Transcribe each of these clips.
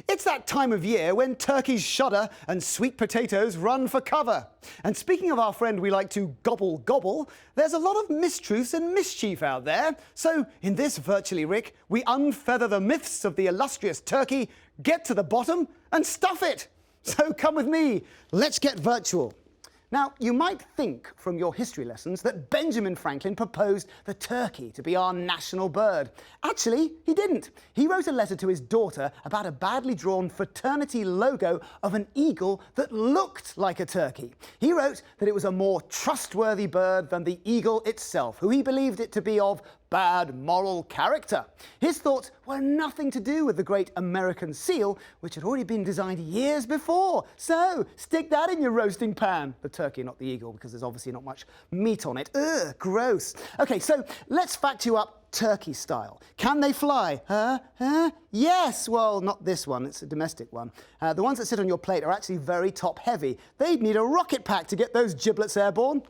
It's that time of year when turkeys shudder and sweet potatoes run for cover. And speaking of our friend we like to gobble gobble, there's a lot of mistruths and mischief out there. So in this Virtually Rick, we unfeather the myths of the illustrious turkey, get to the bottom and stuff it. So come with me, let's get virtual. Now, you might think from your history lessons that Benjamin Franklin proposed the turkey to be our national bird. Actually, he didn't. He wrote a letter to his daughter about a badly drawn fraternity logo of an eagle that looked like a turkey. He wrote that it was a more trustworthy bird than the eagle itself, who he believed it to be of bad moral character. His thoughts were nothing to do with the great American seal, which had already been designed years before. So stick that in your roasting pan. The turkey, not the eagle, because there's obviously not much meat on it. Ugh, gross. Okay, so let's fact you up turkey style. Can they fly? Yes. Well, not this one. It's a domestic one. The ones that sit on your plate are actually very top heavy. They'd need a rocket pack to get those giblets airborne.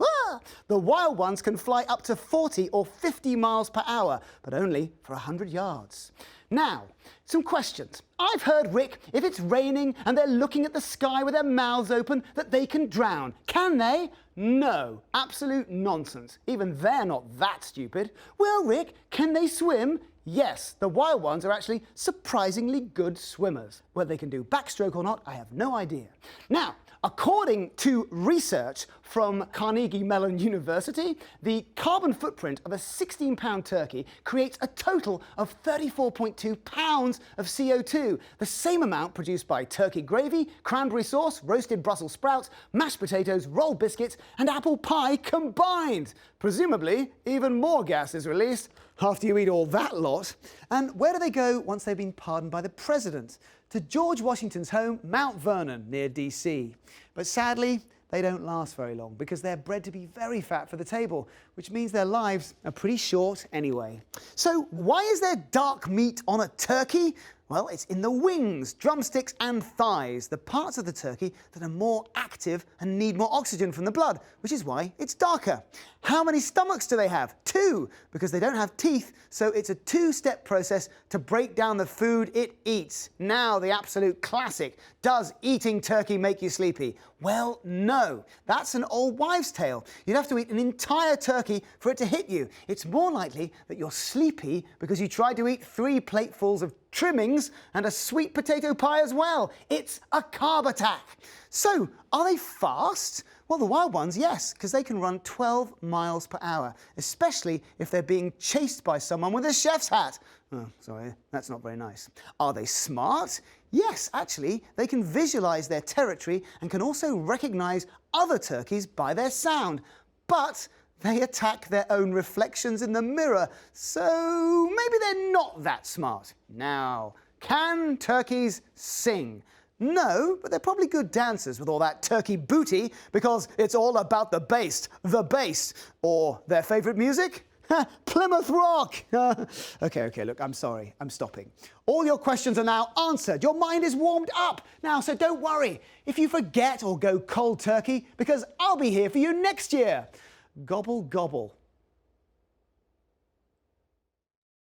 The wild ones can fly up to 40 or 50 miles per hour, but only for 100 yards. Now, some questions. I've heard, Rick, if it's raining and they're looking at the sky with their mouths open, that they can drown. Can they? No. Absolute nonsense. Even they're not that stupid. Well, Rick, can they swim? Yes, the wild ones are actually surprisingly good swimmers. Whether they can do backstroke or not, I have no idea. Now, according to research from Carnegie Mellon University, the carbon footprint of a 16-pound turkey creates a total of 34.2 pounds of CO2, the same amount produced by turkey gravy, cranberry sauce, roasted Brussels sprouts, mashed potatoes, rolled biscuits, and apple pie combined. Presumably, even more gas is released after you eat all that lot. And where do they go once they've been pardoned by the president? To George Washington's home, Mount Vernon, near DC. But sadly, they don't last very long because they're bred to be very fat for the table, which means their lives are pretty short anyway. So why is there dark meat on a turkey? Well, it's in the wings, drumsticks and thighs, the parts of the turkey that are more active and need more oxygen from the blood, which is why it's darker. How many stomachs do they have? 2, because they don't have teeth, so it's a 2-step process to break down the food it eats. Now, the absolute classic, does eating turkey make you sleepy? Well, no. That's an old wives' tale. You'd have to eat an entire turkey for it to hit you. It's more likely that you're sleepy because you tried to eat 3 platefuls of trimmings and a sweet potato pie as well. It's a carb attack. So, are they fast? Well, the wild ones, yes, because they can run 12 miles per hour, especially if they're being chased by someone with a chef's hat. Oh, sorry, that's not very nice. Are they smart? Yes, actually, they can visualize their territory and can also recognize other turkeys by their sound. But they attack their own reflections in the mirror, so maybe they're not that smart. Now, can turkeys sing? No, but they're probably good dancers with all that turkey booty because it's all about the bass. Or their favourite music? Plymouth Rock! Okay, look, I'm sorry, I'm stopping. All your questions are now answered. Your mind is warmed up. Now, so don't worry if you forget or go cold turkey because I'll be here for you next year. Gobble, gobble.